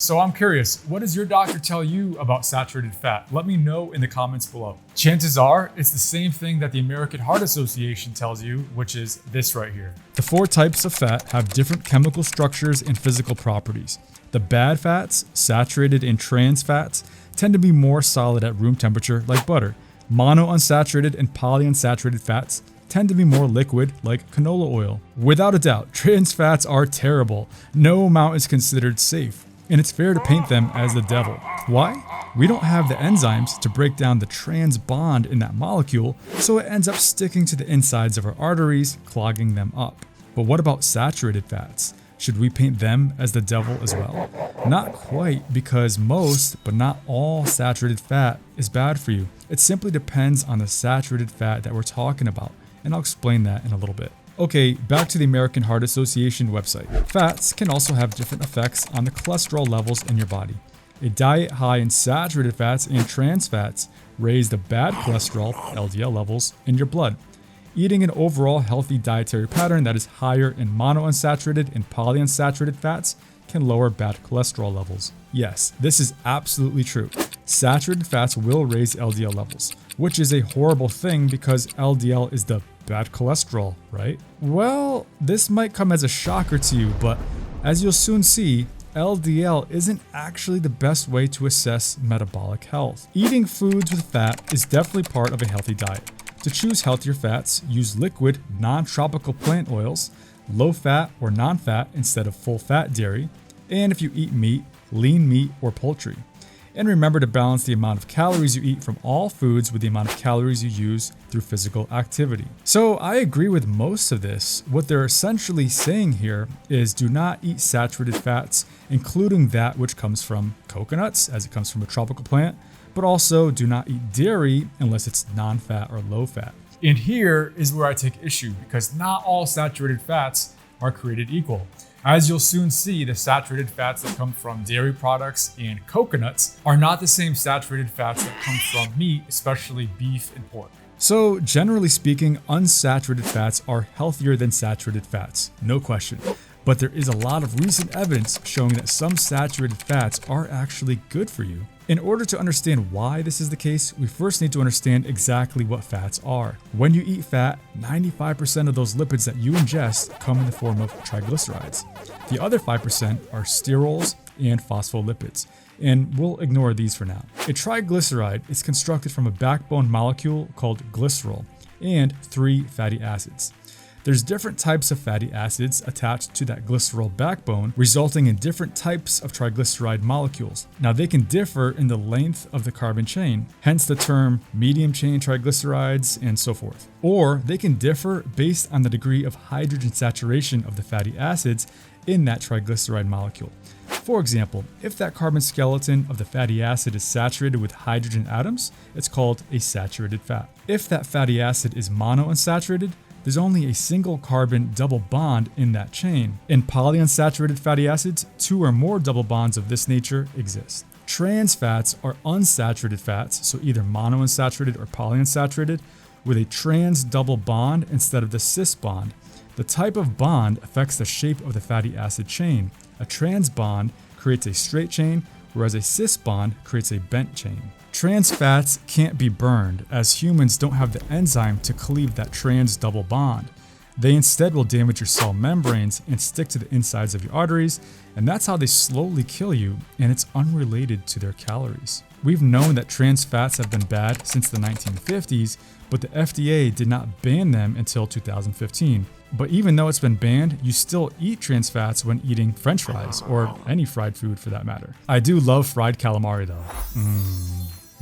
So I'm curious, what does your doctor tell you about saturated fat? Let me know in the comments below. Chances are it's the same thing that the American Heart Association tells you, which is this right here. The 4 types of fat have different chemical structures and physical properties. The bad fats, saturated and trans fats, tend to be more solid at room temperature like butter. Monounsaturated and polyunsaturated fats tend to be more liquid like canola oil. Without a doubt, trans fats are terrible. No amount is considered safe. And it's fair to paint them as the devil. Why? We don't have the enzymes to break down the trans bond in that molecule, so it ends up sticking to the insides of our arteries, clogging them up. But what about saturated fats? Should we paint them as the devil as well? Not quite, because most, but not all saturated fat is bad for you. It simply depends on the saturated fat that we're talking about, and I'll explain that in a little bit. Okay, back to the American Heart Association website. Fats can also have different effects on the cholesterol levels in your body. A diet high in saturated fats and trans fats raise the bad cholesterol, LDL levels, in your blood. Eating an overall healthy dietary pattern that is higher in monounsaturated and polyunsaturated fats can lower bad cholesterol levels. Yes, this is absolutely true. Saturated fats will raise LDL levels, which is a horrible thing because LDL is the bad cholesterol, right? Well, this might come as a shocker to you, but as you'll soon see, LDL isn't actually the best way to assess metabolic health. Eating foods with fat is definitely part of a healthy diet. To choose healthier fats, use liquid, non-tropical plant oils, low fat or non-fat instead of full fat dairy, and if you eat meat, lean meat or poultry. And remember to balance the amount of calories you eat from all foods with the amount of calories you use through physical activity. So I agree with most of this. What they're essentially saying here is do not eat saturated fats, including that which comes from coconuts, as it comes from a tropical plant, but also do not eat dairy unless it's non-fat or low fat. And here is where I take issue, because not all saturated fats are created equal. As you'll soon see, the saturated fats that come from dairy products and coconuts are not the same saturated fats that come from meat, especially beef and pork. So generally speaking, unsaturated fats are healthier than saturated fats, no question. But there is a lot of recent evidence showing that some saturated fats are actually good for you. In order to understand why this is the case, we first need to understand exactly what fats are. When you eat fat, 95% of those lipids that you ingest come in the form of triglycerides. The other 5% are sterols and phospholipids, and we'll ignore these for now. A triglyceride is constructed from a backbone molecule called glycerol and 3 fatty acids. There's different types of fatty acids attached to that glycerol backbone, resulting in different types of triglyceride molecules. Now they can differ in the length of the carbon chain, hence the term medium chain triglycerides and so forth. Or they can differ based on the degree of hydrogen saturation of the fatty acids in that triglyceride molecule. For example, if that carbon skeleton of the fatty acid is saturated with hydrogen atoms, it's called a saturated fat. If that fatty acid is monounsaturated, there's only a single carbon double bond in that chain. In polyunsaturated fatty acids, 2 or more double bonds of this nature exist. Trans fats are unsaturated fats, so either monounsaturated or polyunsaturated, with a trans double bond instead of the cis bond. The type of bond affects the shape of the fatty acid chain. A trans bond creates a straight chain, whereas a cis bond creates a bent chain. Trans fats can't be burned, as humans don't have the enzyme to cleave that trans double bond. They instead will damage your cell membranes and stick to the insides of your arteries, and that's how they slowly kill you, and it's unrelated to their calories. We've known that trans fats have been bad since the 1950s, but the FDA did not ban them until 2015. But even though it's been banned, you still eat trans fats when eating French fries, or any fried food for that matter. I do love fried calamari though.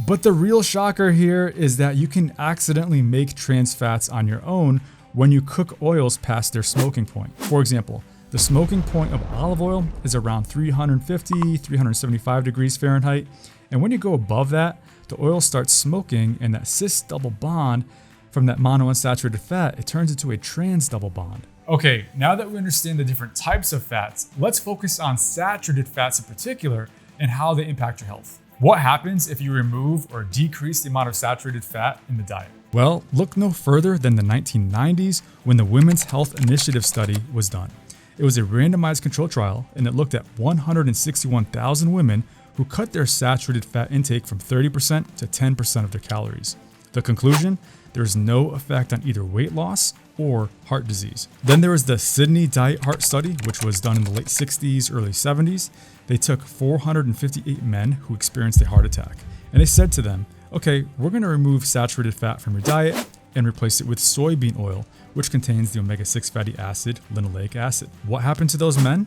But the real shocker here is that you can accidentally make trans fats on your own when you cook oils past their smoking point. For example, the smoking point of olive oil is around 350, 375 degrees Fahrenheit. And when you go above that, the oil starts smoking, and that cis double bond from that monounsaturated fat, it turns into a trans double bond. Okay, now that we understand the different types of fats, let's focus on saturated fats in particular and how they impact your health. What happens if you remove or decrease the amount of saturated fat in the diet? Well, look no further than the 1990s when the Women's Health Initiative study was done. It was a randomized control trial, and it looked at 161,000 women who cut their saturated fat intake from 30% to 10% of their calories. The conclusion? There is no effect on either weight loss or heart disease. Then there was the Sydney Diet Heart Study, which was done in the late 60s, early 70s. They took 458 men who experienced a heart attack, and they said to them, okay, we're going to remove saturated fat from your diet and replace it with soybean oil, which contains the omega-6 fatty acid, linoleic acid. What happened to those men?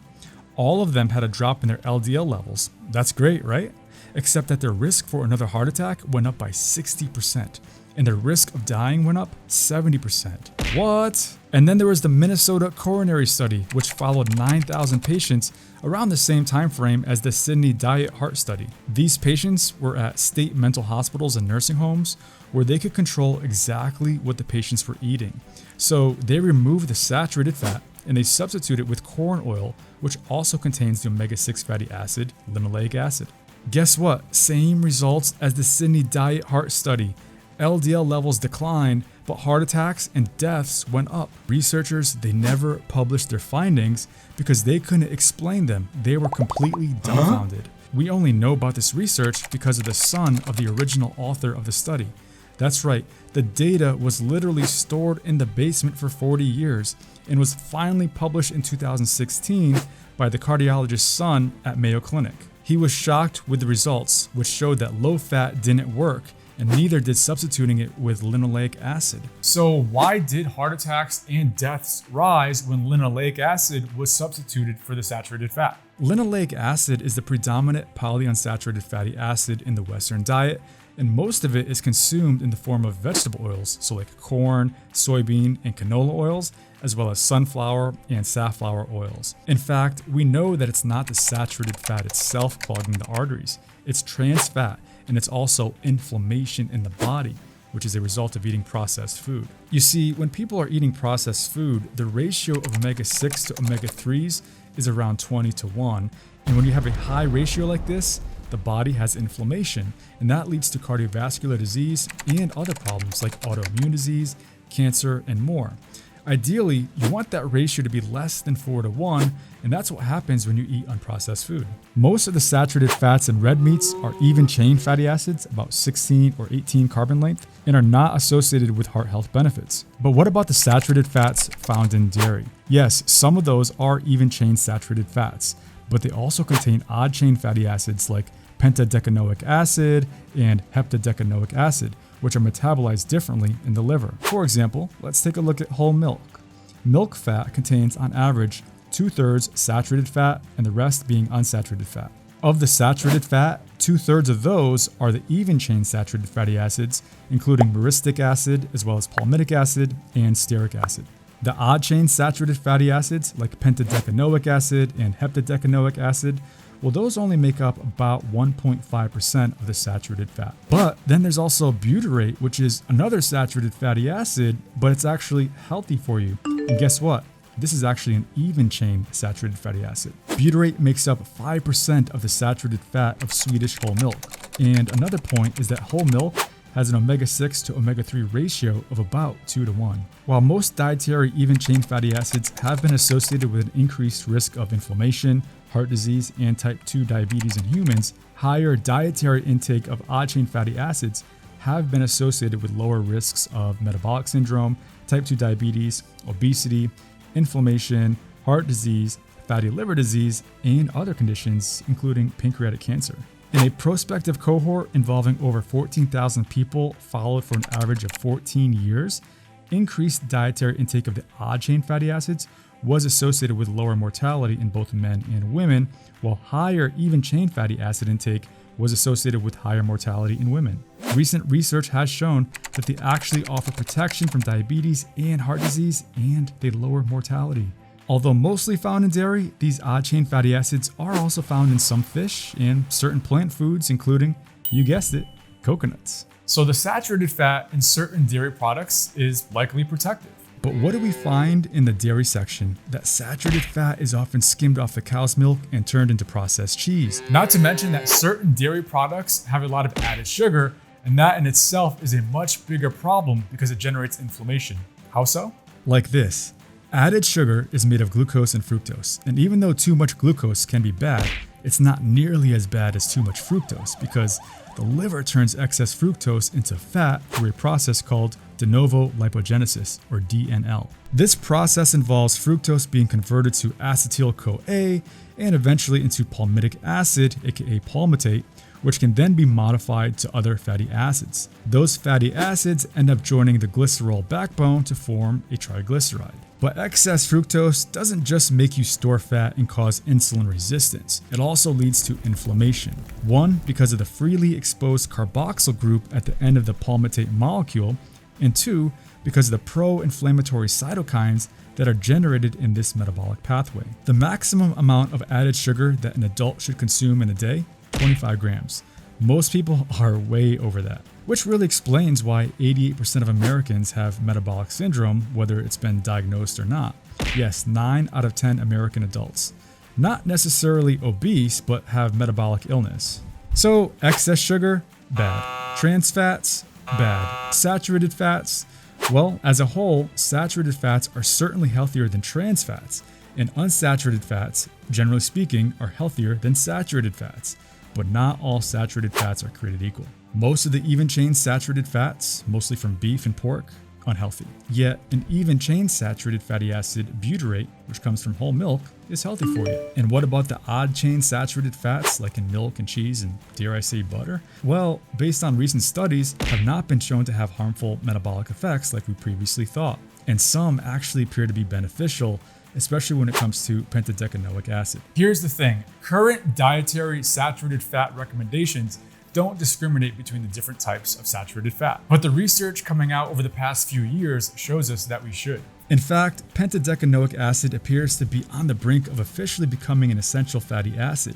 All of them had a drop in their LDL levels. That's great, right? Except that their risk for another heart attack went up by 60%, and their risk of dying went up 70%. What? And then there was the Minnesota Coronary Study, which followed 9,000 patients around the same time frame as the Sydney Diet Heart Study. These patients were at state mental hospitals and nursing homes where they could control exactly what the patients were eating. So they removed the saturated fat and they substitute it with corn oil, which also contains the omega-6 fatty acid, linoleic acid. Guess what? Same results as the Sydney Diet Heart Study. LDL levels declined, but heart attacks and deaths went up. Researchers, they never published their findings because they couldn't explain them. They were completely dumbfounded. We only know about this research because of the son of the original author of the study. That's right, the data was literally stored in the basement for 40 years and was finally published in 2016 by the cardiologist's son at Mayo Clinic. He was shocked with the results, which showed that low fat didn't work, and neither did substituting it with linoleic acid. So why did heart attacks and deaths rise when linoleic acid was substituted for the saturated fat? Linoleic acid is the predominant polyunsaturated fatty acid in the Western diet, and most of it is consumed in the form of vegetable oils, so like corn, soybean, and canola oils, as well as sunflower and safflower oils. In fact, we know that it's not the saturated fat itself clogging the arteries. It's trans fat, and it's also inflammation in the body, which is a result of eating processed food. You see, when people are eating processed food, the ratio of omega-6 to omega-3s is around 20:1, and when you have a high ratio like this, the body has inflammation, and that leads to cardiovascular disease and other problems like autoimmune disease, cancer, and more. Ideally, you want that ratio to be less than 4:1, and that's what happens when you eat unprocessed food. Most of the saturated fats in red meats are even chain fatty acids, about 16 or 18 carbon length, and are not associated with heart health benefits. But what about the saturated fats found in dairy? Yes, some of those are even chain saturated fats, but they also contain odd chain fatty acids like pentadecanoic acid and heptadecanoic acid, which are metabolized differently in the liver. For example, let's take a look at whole milk. Milk fat contains, on average, 2/3 saturated fat and the rest being unsaturated fat. Of the saturated fat, 2/3 of those are the even chain saturated fatty acids, including myristic acid, as well as palmitic acid and stearic acid. The odd chain saturated fatty acids, like pentadecanoic acid and heptadecanoic acid, well, those only make up about 1.5% of the saturated fat. But then there's also butyrate, which is another saturated fatty acid, but it's actually healthy for you. And guess what? This is actually an even chain saturated fatty acid. Butyrate makes up 5% of the saturated fat of Swedish whole milk. And another point is that whole milk has an omega-6 to omega-3 ratio of about 2:1. While most dietary even chain fatty acids have been associated with an increased risk of inflammation, heart disease, and type 2 diabetes in humans, higher dietary intake of odd chain fatty acids have been associated with lower risks of metabolic syndrome, type 2 diabetes, obesity, inflammation, heart disease, fatty liver disease, and other conditions, including pancreatic cancer. In a prospective cohort involving over 14,000 people followed for an average of 14 years, increased dietary intake of the odd chain fatty acids was associated with lower mortality in both men and women, while higher even chain fatty acid intake was associated with higher mortality in women. Recent research has shown that they actually offer protection from diabetes and heart disease, and they lower mortality. Although mostly found in dairy, these odd chain fatty acids are also found in some fish and certain plant foods, including, you guessed it, coconuts. So the saturated fat in certain dairy products is likely protective. But what do we find in the dairy section? That saturated fat is often skimmed off the cow's milk and turned into processed cheese. Not to mention that certain dairy products have a lot of added sugar, and that in itself is a much bigger problem because it generates inflammation. How so? Like this. Added sugar is made of glucose and fructose, and even though too much glucose can be bad, it's not nearly as bad as too much fructose because the liver turns excess fructose into fat through a process called de novo lipogenesis, or DNL. This process involves fructose being converted to acetyl-CoA and eventually into palmitic acid, aka palmitate, which can then be modified to other fatty acids. Those fatty acids end up joining the glycerol backbone to form a triglyceride. But excess fructose doesn't just make you store fat and cause insulin resistance. It also leads to inflammation. One, because of the freely exposed carboxyl group at the end of the palmitate molecule, and two, because of the pro-inflammatory cytokines that are generated in this metabolic pathway. The maximum amount of added sugar that an adult should consume in a day, 25 grams. Most people are way over that, which really explains why 88% of Americans have metabolic syndrome, whether it's been diagnosed or not. Yes, 9 out of 10 American adults. Not necessarily obese, but have metabolic illness. So excess sugar, bad. Trans fats, bad. Saturated fats, well, as a whole, saturated fats are certainly healthier than trans fats, and unsaturated fats, generally speaking, are healthier than saturated fats. But not all saturated fats are created equal. Most of the even-chain saturated fats, mostly from beef and pork, unhealthy. Yet an even-chain saturated fatty acid, butyrate, which comes from whole milk, is healthy for you. And what about the odd-chain saturated fats, like in milk and cheese and, dare I say, butter? Well, based on recent studies, have not been shown to have harmful metabolic effects like we previously thought. And some actually appear to be beneficial, especially when it comes to pentadecanoic acid. Here's the thing, current dietary saturated fat recommendations don't discriminate between the different types of saturated fat. But the research coming out over the past few years shows us that we should. In fact, pentadecanoic acid appears to be on the brink of officially becoming an essential fatty acid.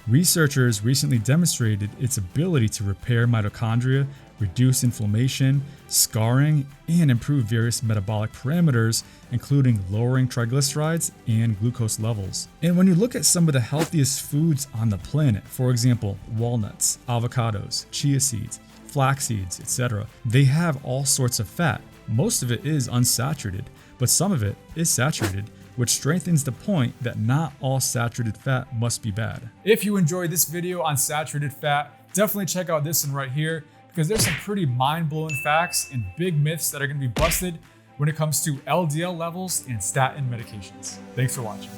Researchers recently demonstrated its ability to repair mitochondria, reduce inflammation, scarring, and improve various metabolic parameters, including lowering triglycerides and glucose levels. And when you look at some of the healthiest foods on the planet, for example, walnuts, avocados, chia seeds, flax seeds, etc., they have all sorts of fat. Most of it is unsaturated, but some of it is saturated, which strengthens the point that not all saturated fat must be bad. If you enjoyed this video on saturated fat, definitely check out this one right here, because there's some pretty mind-blowing facts and big myths that are going to be busted when it comes to LDL levels and statin medications. Thanks for watching.